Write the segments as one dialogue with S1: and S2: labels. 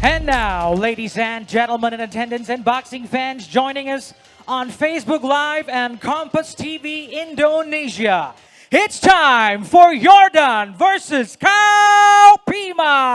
S1: And now, ladies and gentlemen in attendance and boxing fans joining us on Facebook Live and Compass TV Indonesia, it's time for Yordan versus Khaophimai.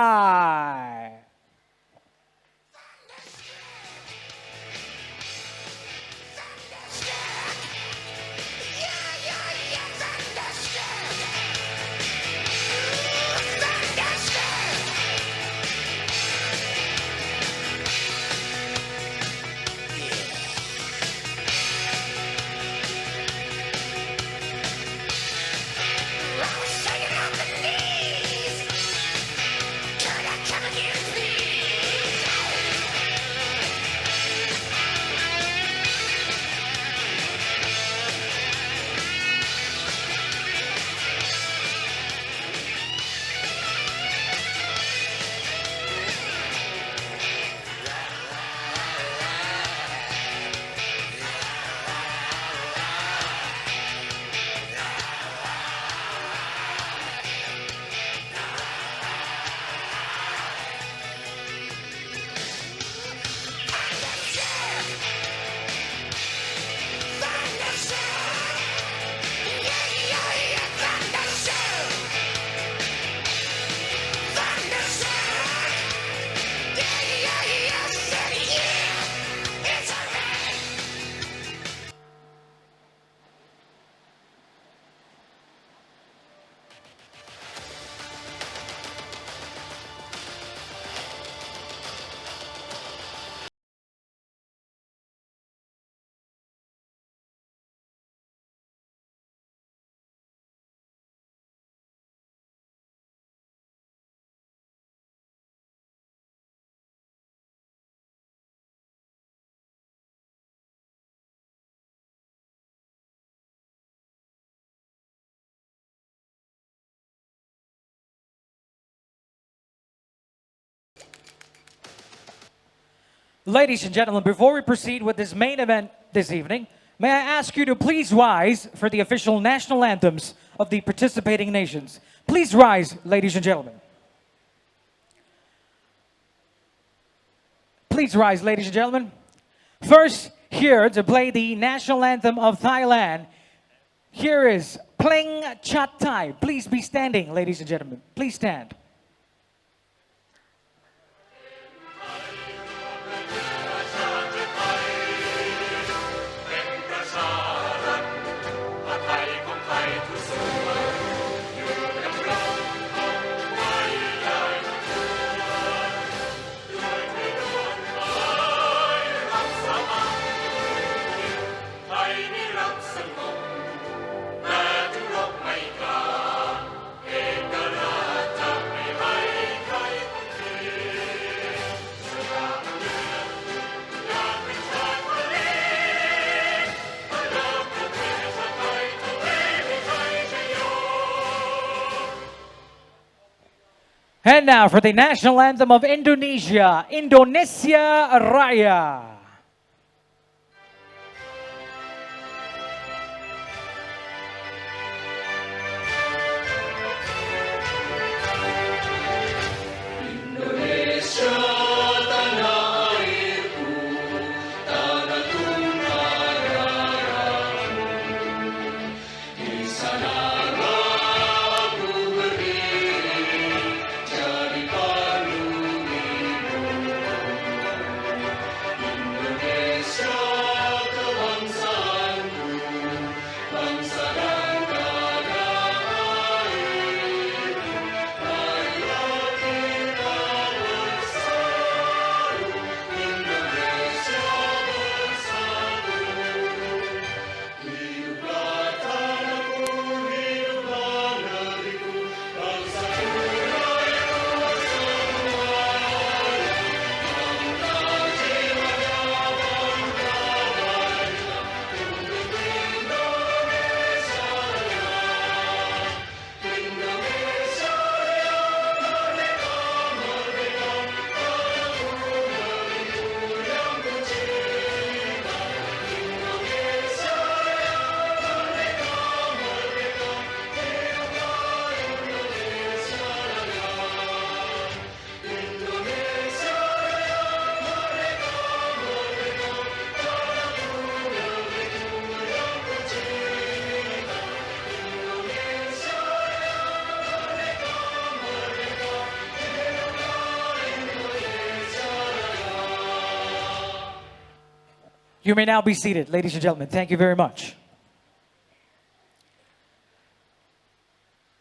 S1: Ladies and gentlemen, before we proceed with this main event this evening, may I ask you to please rise for the official national anthems of the participating nations. Please rise, ladies and gentlemen. Please rise, ladies and gentlemen. First, here to play the national anthem of Thailand, here is Pleng Chat Thai. Please be standing, ladies and gentlemen. Please stand. And now for the national anthem of Indonesia, Indonesia Raya. You may now be seated, ladies and gentlemen. Thank you very much.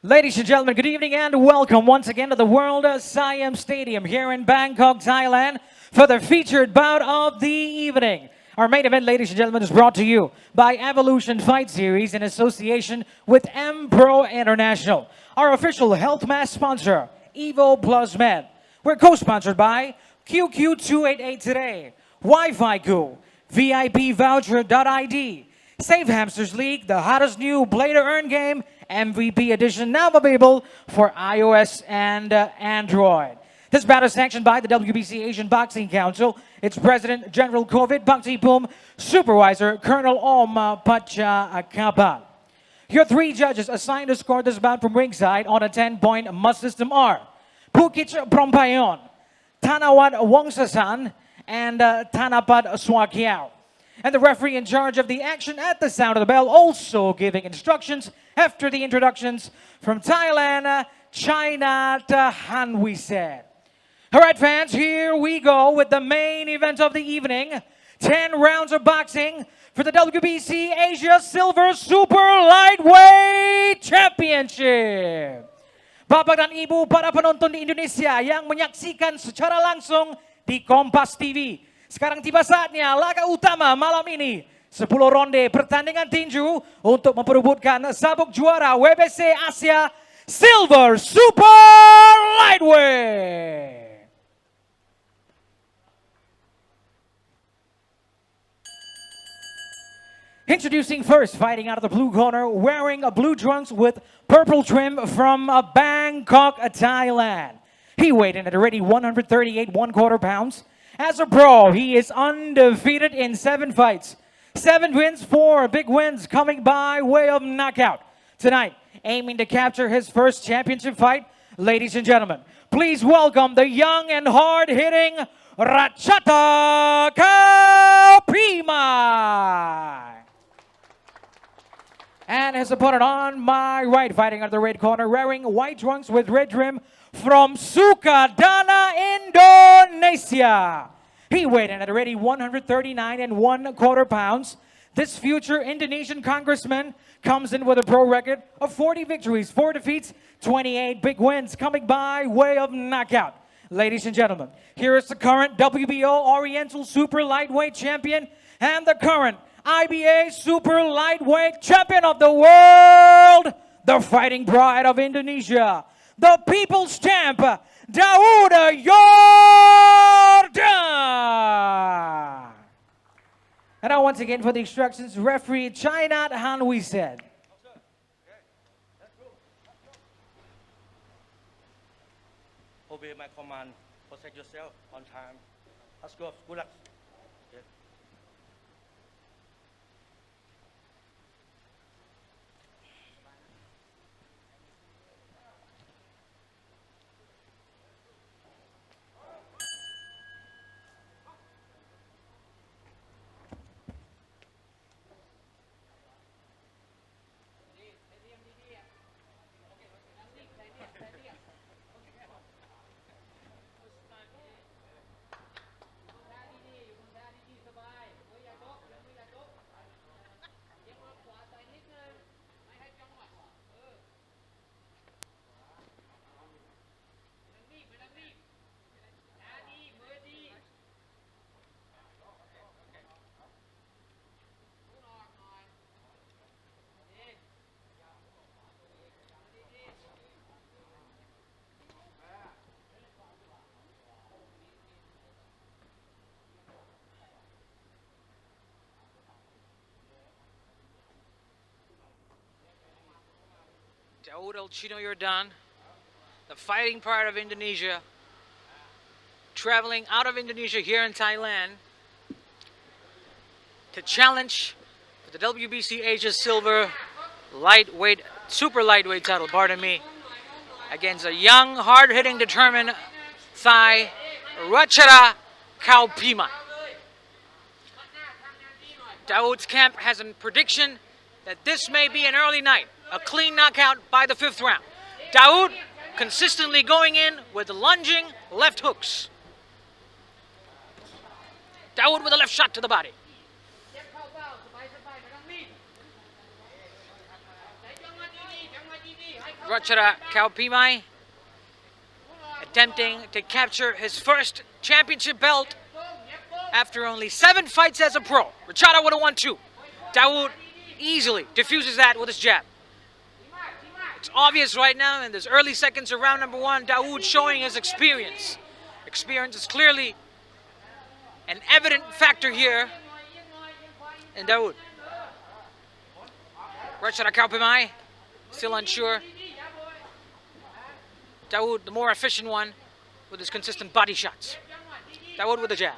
S1: Ladies and gentlemen, good evening and welcome once again to the World Siam Stadium here in Bangkok, Thailand for the featured bout of the evening. Our main event, ladies and gentlemen, is brought to you by Evolution Fight Series in association with MProInternational. Our official health mask sponsor, Evo Plus Med. We're co-sponsored by QQ288 Today, Wi-Fi Goo, VIP Voucher.id, Save Hamsters League, the hottest new Play to Earn game, MVP edition, now available for iOS and Android. This bout is sanctioned by the WBC Asian Boxing Council, its President General Covid Bangtipum, Supervisor Colonel Om Pacha. Your three judges assigned to score this bout from ringside on a 10-point must system are Pukich Prompayon, Tanawat Wongsasan, and Tanapat Swakiao. And the referee in charge of the action at the sound of the bell also giving instructions after the introductions from Thailand, China to Hanwi said. All right, fans, here we go with the main event of the evening. 10 rounds of boxing for the WBC Asia Silver Super Lightweight Championship. Bapak dan Ibu para penonton di Indonesia yang menyaksikan secara langsung di Kompas TV. Sekarang tiba saatnya laga utama malam ini. 10 ronde pertandingan tinju untuk memperebutkan sabuk juara WBC Asia Silver Super Lightweight. Introducing first, fighting out of the blue corner, wearing a blue trunks with purple trim from Bangkok, Thailand. He weighed in at already 138 1/4 pounds. As a pro, he is undefeated in 7 fights. 7 wins, 4 big wins coming by way of knockout. Tonight, aiming to capture his first championship fight, ladies and gentlemen, please welcome the young and hard-hitting Rachata Khaophimai. And his opponent on my right, fighting out of the red corner, wearing white trunks with red trim from Sukadana, Indonesia. He weighed in at already 139 1/4 pounds. This future Indonesian congressman comes in with a pro record of 40 victories, 4 defeats, 28 big wins coming by way of knockout. Ladies and gentlemen, here is the current WBO Oriental Super Lightweight Champion and the current IBA Super Lightweight Champion of the world, the fighting pride of Indonesia, the people's champ, Daud Yordan. And now once again for the instructions, referee China Hanwi said.
S2: Obey my command. Protect yourself on time. Let's go. Good luck.
S3: Daud Yordan, the fighting pride of Indonesia, traveling out of Indonesia here in Thailand to challenge for the WBC Asia Silver Lightweight, Super Lightweight title, pardon me, against a young, hard-hitting, determined Thai, Rachata Khaophimai. Daud's camp has a prediction that this may be an early night, a clean knockout by the 5th round. Daud consistently going in with lunging left hooks. Daud with a left shot to the body. Rachata Khaophimai attempting to capture his first championship belt after only 7 fights as a pro. Rachata would have won 2. Daud easily diffuses that with his jab. It's obvious right now in this early seconds of round number 1, Daud showing his experience. Experience is clearly an evident factor here in Daud. Rachata Khaophimai still unsure. Daud, the more efficient one, with his consistent body shots. Daud with a jab.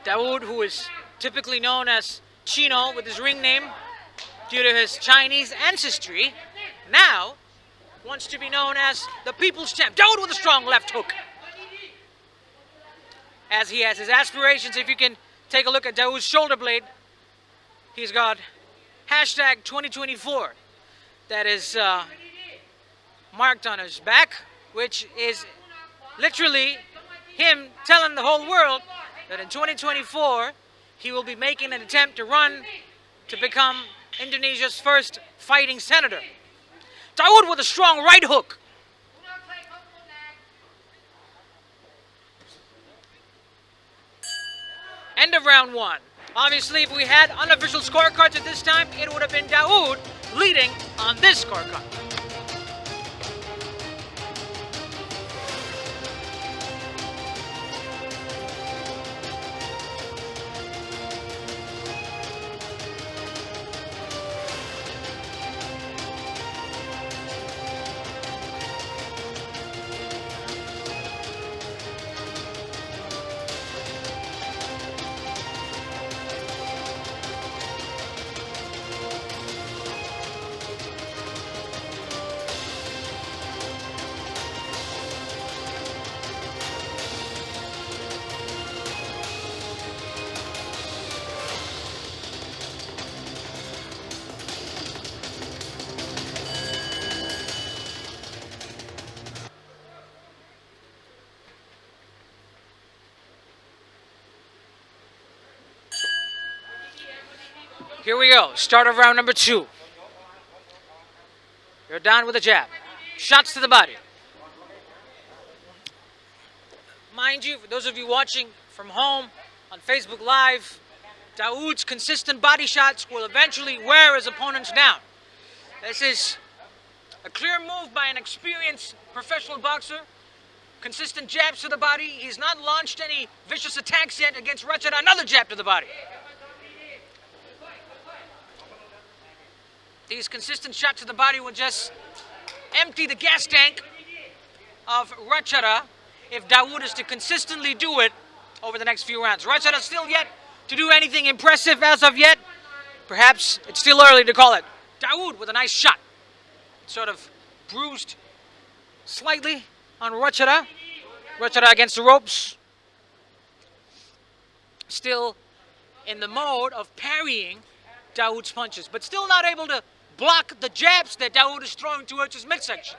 S3: Daud, who is typically known as Chino with his ring name due to his Chinese ancestry, now wants to be known as the People's Champ. Daud with a strong left hook. As he has his aspirations, if you can take a look at Daud's shoulder blade, he's got hashtag 2024 that is marked on his back, which is literally him telling the whole world that in 2024 he will be making an attempt to run to become Indonesia's first fighting senator. Daud with a strong right hook. End of round 1. Obviously, if we had unofficial scorecards at this time, it would have been Daud leading on this scorecard. Here we go. Start of round number 2. Yordan with a jab. Shots to the body. Mind you, for those of you watching from home on Facebook Live, Daud's consistent body shots will eventually wear his opponents down. This is a clear move by an experienced professional boxer. Consistent jabs to the body. He's not launched any vicious attacks yet against Rachata. Another jab to the body. These consistent shots to the body will just empty the gas tank of Rachata if Daud is to consistently do it over the next few rounds. Rachata still yet to do anything impressive as of yet. Perhaps it's still early to call it. Daud with a nice shot. Sort of bruised slightly on Rachata. Rachata against the ropes. Still in the mode of parrying Daud's punches, but still not able to block the jabs that Daud is throwing towards his midsection.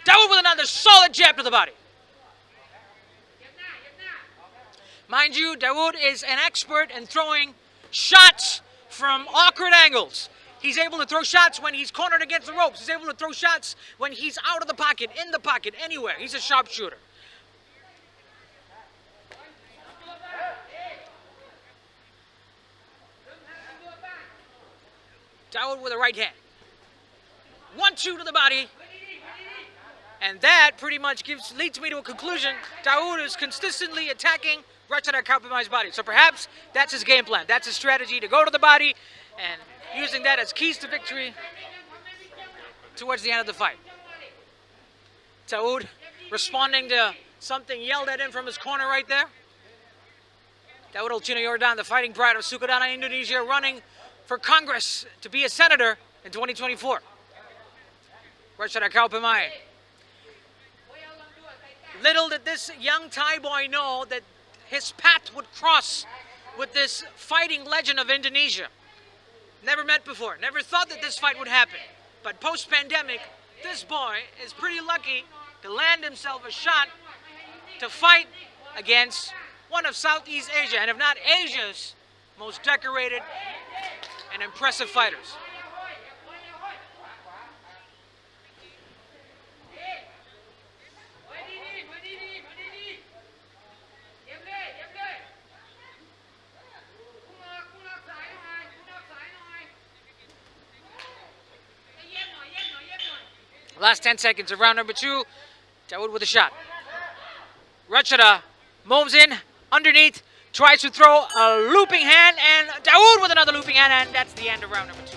S3: Daud with another solid jab to the body. Mind you, Daud is an expert in throwing shots from awkward angles. He's able to throw shots when he's cornered against the ropes. He's able to throw shots when he's out of the pocket, in the pocket, anywhere. He's a sharpshooter. Daud with a right hand. 1-2 to the body. And that pretty much leads me to a conclusion. Daud is consistently attacking Rachata Khaophimai's body. So perhaps that's his game plan. That's his strategy, to go to the body and using that as keys to victory towards the end of the fight. Daud responding to something yelled at him from his corner right there. Daud Yordan, the fighting pride of Sukadana, Indonesia, running for Congress to be a senator in 2024. Rachata Khaophimai. Little did this young Thai boy know that his path would cross with this fighting legend of Indonesia. Never met before, never thought that this fight would happen. But post-pandemic, this boy is pretty lucky to land himself a shot to fight against one of Southeast Asia, and if not Asia's most decorated and impressive fighters. Last 10 seconds of round number 2. Daud with a shot. Rachata moves in underneath, tries to throw a looping hand, and Daud with another looping hand, and that's the end of round number 2.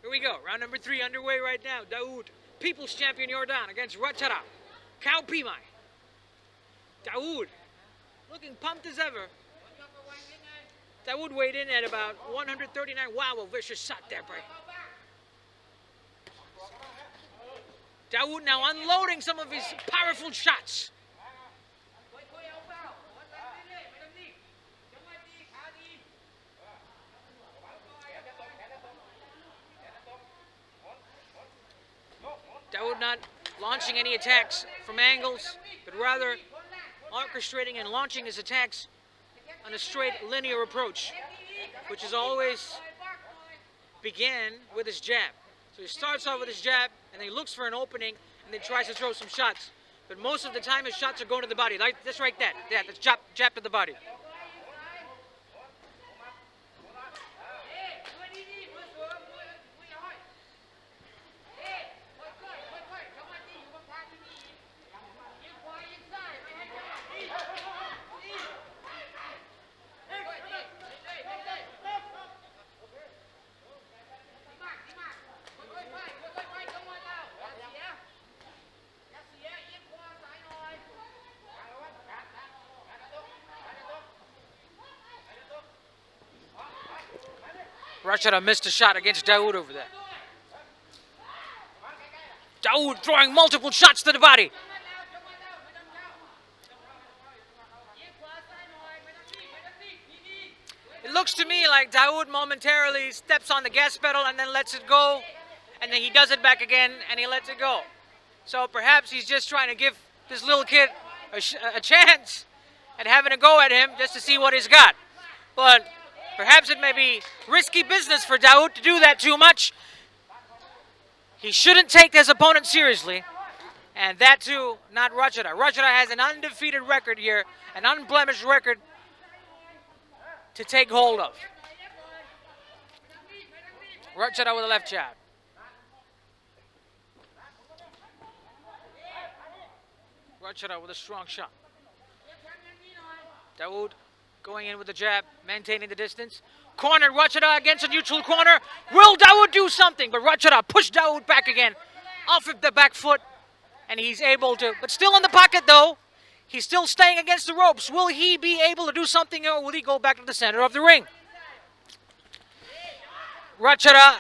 S3: Here we go. Round number 3 underway right now. Daud, People's Champion Yordan against Rachata Khaophimai. Daud, looking pumped as ever. Daud weighed in at about 139. Wow, a vicious shot there, Bray. Daud now unloading some of his powerful shots. Daud not launching any attacks from angles, but rather orchestrating and launching his attacks on a straight linear approach, which is always begin with his jab. So he starts off with his jab, and then he looks for an opening, and then tries to throw some shots. But most of the time, his shots are going to the body. Like this right there. Yeah, that's jab to the body. Rachata missed a shot against Daud over there. Daud throwing multiple shots to the body. It looks to me like Daud momentarily steps on the gas pedal and then lets it go, and then he does it back again and he lets it go. So perhaps he's just trying to give this little kid a chance at having a go at him just to see what he's got. But perhaps it may be risky business for Daud to do that too much. He shouldn't take his opponent seriously. And that too, not Rachata. Rachata has an undefeated record here, an unblemished record to take hold of. Rachata with a left jab. Rachata with a strong shot. Daud going in with the jab, maintaining the distance. Cornered Rachata against a neutral corner. Will Daud do something? But Rachata pushed Daud back again, off of the back foot, and he's able to, but still in the pocket though. He's still staying against the ropes. Will he be able to do something, or will he go back to the center of the ring? Rachata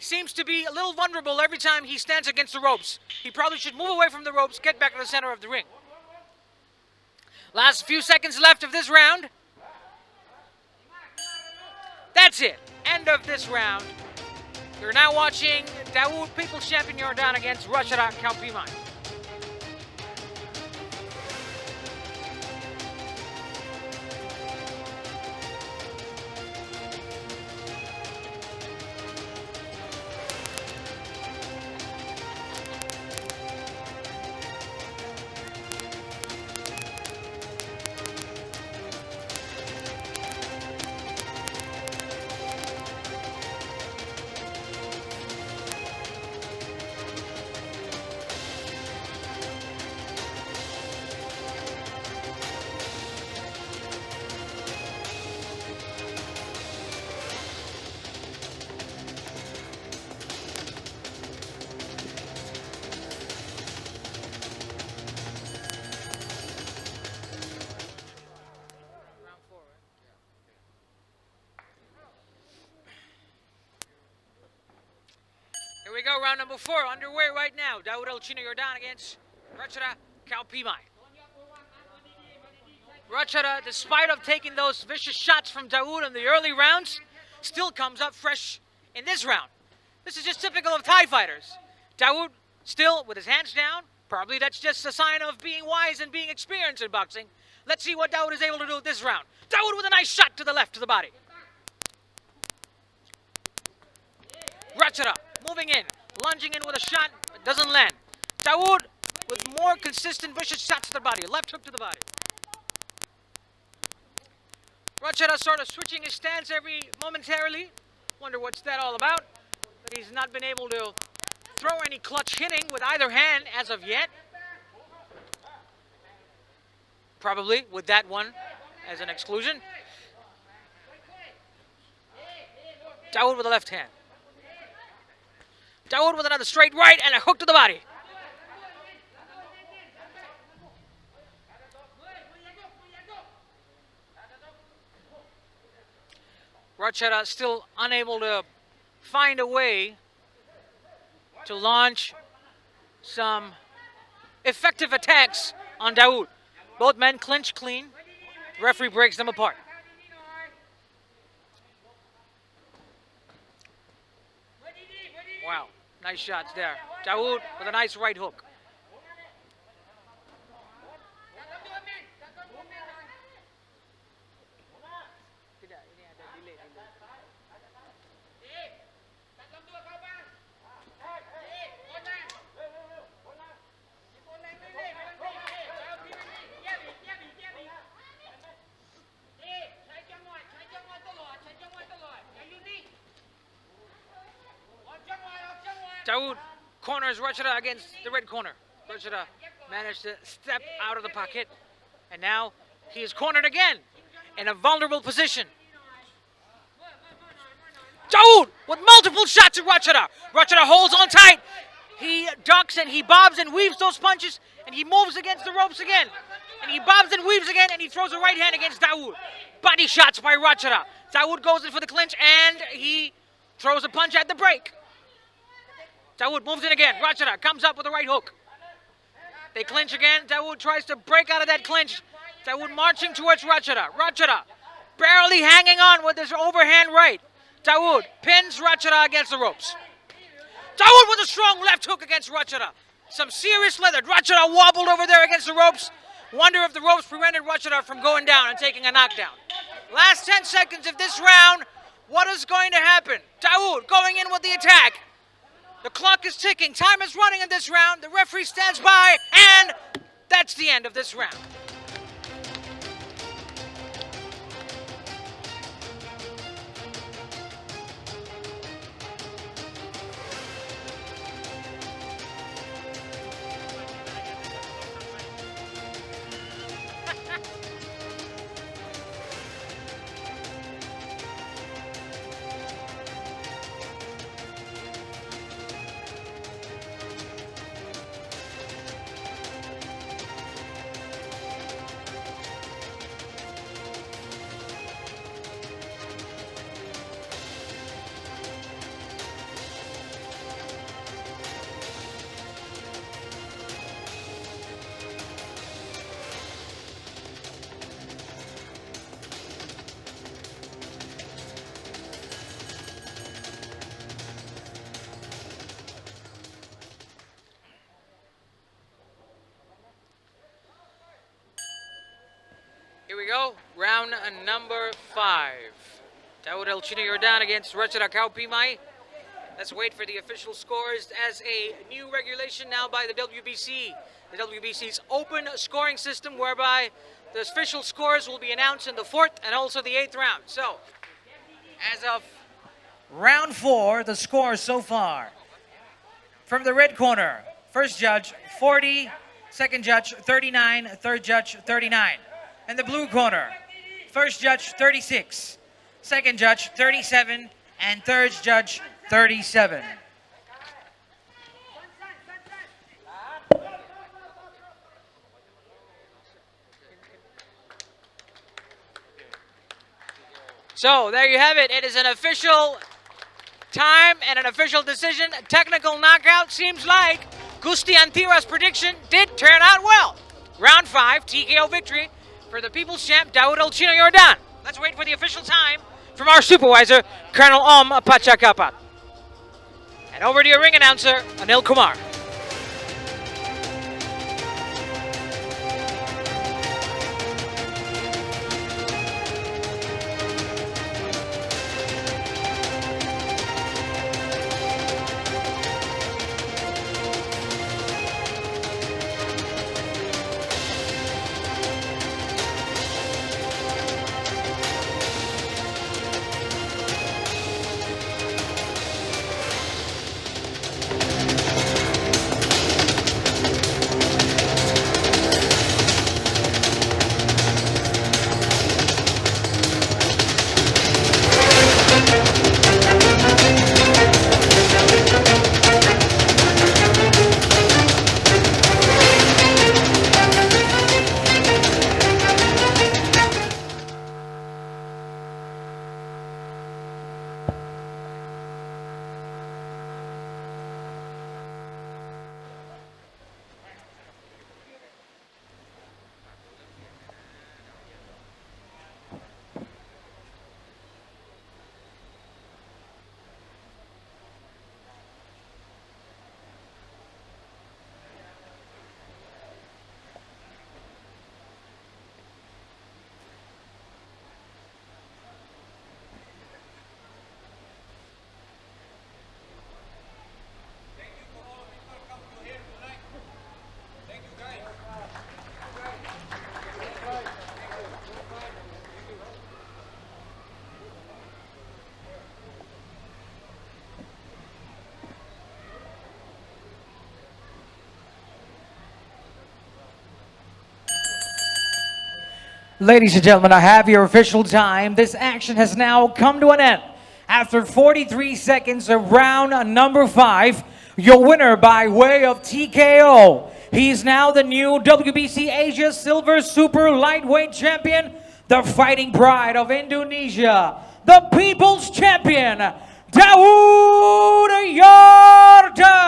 S3: seems to be a little vulnerable every time he stands against the ropes. He probably should move away from the ropes, get back to the center of the ring. Last few seconds left of this round. That's it. End of this round. You're now watching Daud, People's Champion Yordan against Rachata Khaophimai. go, round number 4 underway right now. Daud Yordan against Rachata Khaophimai. Rachata, despite of taking those vicious shots from Daud in the early rounds, still comes up fresh in this round. This is just typical of Thai fighters. Daud still with his hands down. Probably that's just a sign of being wise and being experienced in boxing. Let's see what Daud is able to do this round. Daud with a nice shot to the left to the body. Rachata moving in, lunging in with a shot, but doesn't land. Daud with more consistent vicious shots to the body, left hook to the body. Rachata sort of switching his stance momentarily. Wonder what's that all about. But he's not been able to throw any clutch hitting with either hand as of yet. Probably with that one as an exclusion. Daud with the left hand. Daud with another straight right and a hook to the body. Rachata still unable to find a way to launch some effective attacks on Daud. Both men clinch clean. Referee breaks them apart. Wow, nice shots there. Daud with a nice right hook. Daud corners Rachata against the red corner. Rachata managed to step out of the pocket, and now he is cornered again in a vulnerable position. Daud with multiple shots at Rachata. Rachata holds on tight. He ducks and he bobs and weaves those punches, and he moves against the ropes again. And he bobs and weaves again, and he throws a right hand against Daud. Body shots by Rachata. Daud goes in for the clinch, and he throws a punch at the break. Daud moves in again. Rachata comes up with a right hook. They clinch again. Daud tries to break out of that clinch. Daud marching towards Rachata. Rachata barely hanging on with his overhand right. Daud pins Rachata against the ropes. Daud with a strong left hook against Rachata. Some serious leather. Rachata wobbled over there against the ropes. Wonder if the ropes prevented Rachata from going down and taking a knockdown. Last 10 seconds of this round. What is going to happen? Daud going in with the attack. The clock is ticking. Time is running in this round. The referee stands by, and that's the end of this round. Here we go, round number 5. Daud Yordan against Rachata Khaophimai. Let's wait for the official scores as a new regulation now by the WBC. The WBC's open scoring system whereby the official scores will be announced in the 4th and also the 8th round. So,
S1: As of round 4, the scores so far. From the red corner, first judge 40, second judge 39, third judge 39. In the blue corner, first judge 36, second judge 37, and third judge 37.
S3: So there you have it. It is an official time and an official decision. Technical knockout. Seems like Gusti Antira's prediction did turn out well. Round 5, TKO victory for the People's Champ, Daud Yordan. Let's wait for the official time from our supervisor, Colonel Pachakapat. And over to your ring announcer, Anil Kumar.
S1: Ladies and gentlemen, I have your official time. This action has now come to an end. After 43 seconds of round number 5, your winner by way of TKO. He's now the new WBC Asia Silver Super Lightweight Champion, the fighting pride of Indonesia, the People's Champion, Daud Yordan.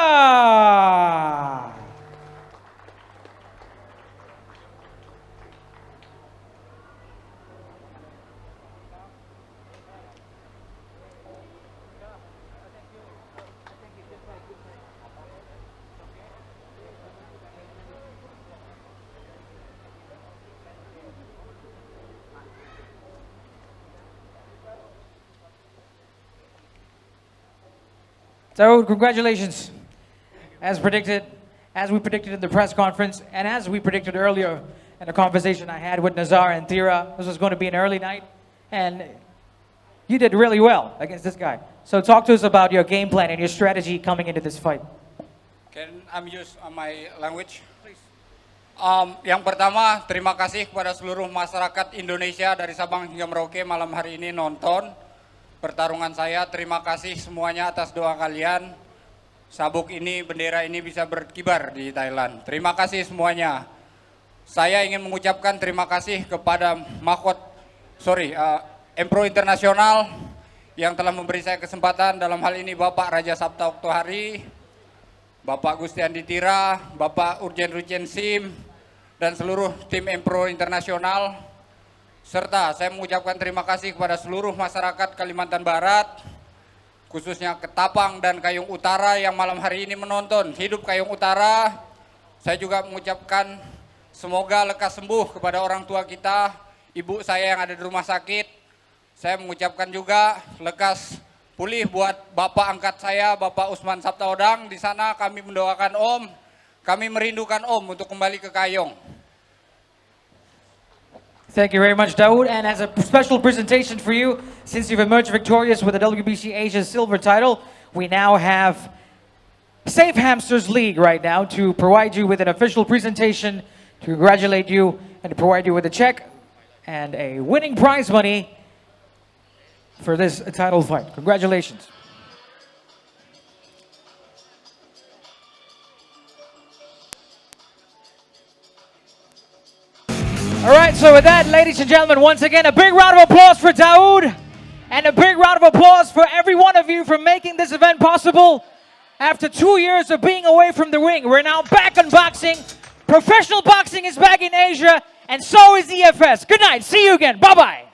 S1: So, congratulations. As predicted, as we predicted in the press conference, and as we predicted earlier in a conversation I had with Nazar and Thira, this was going to be an early night, and you did really well against this guy. So talk to us about your game plan and your strategy coming into this fight.
S4: Can I use my language? Please. Yang pertama, terima kasih kepada seluruh masyarakat Indonesia dari Sabang hingga Merauke malam hari ini nonton pertarungan saya. Terima kasih semuanya atas doa kalian. Sabuk ini, bendera ini bisa berkibar di Thailand. Terima kasih semuanya. Saya ingin mengucapkan terima kasih kepada MProInternational yang telah memberi saya kesempatan, dalam hal ini Bapak Raja Sabta Oktohari, Bapak Gusti Andi Tira, Bapak Urgen Sim, dan seluruh tim MProInternational. Serta saya mengucapkan terima kasih kepada seluruh masyarakat Kalimantan Barat, khususnya Ketapang dan Kayung Utara yang malam hari ini menonton. Hidup Kayung Utara. Saya juga mengucapkan semoga lekas sembuh kepada orang tua kita, ibu saya yang ada di rumah sakit. Saya mengucapkan juga lekas pulih buat bapak angkat saya, Bapak Usman Sabtaodang. Di sana kami mendoakan Om, kami merindukan Om untuk kembali ke Kayong.
S1: Thank you very much, Daud. And as a special presentation for you, since you've emerged victorious with the WBC Asia Silver title, we now have Safe Hamsters League right now to provide you with an official presentation, to congratulate you, and to provide you with a check and a winning prize money for this title fight. Congratulations. All right, so with that, ladies and gentlemen, once again, a big round of applause for Daud. And a big round of applause for every one of you for making this event possible. After 2 years of being away from the ring, we're now back on boxing. Professional boxing is back in Asia, and so is EFS. Good night. See you again. Bye-bye.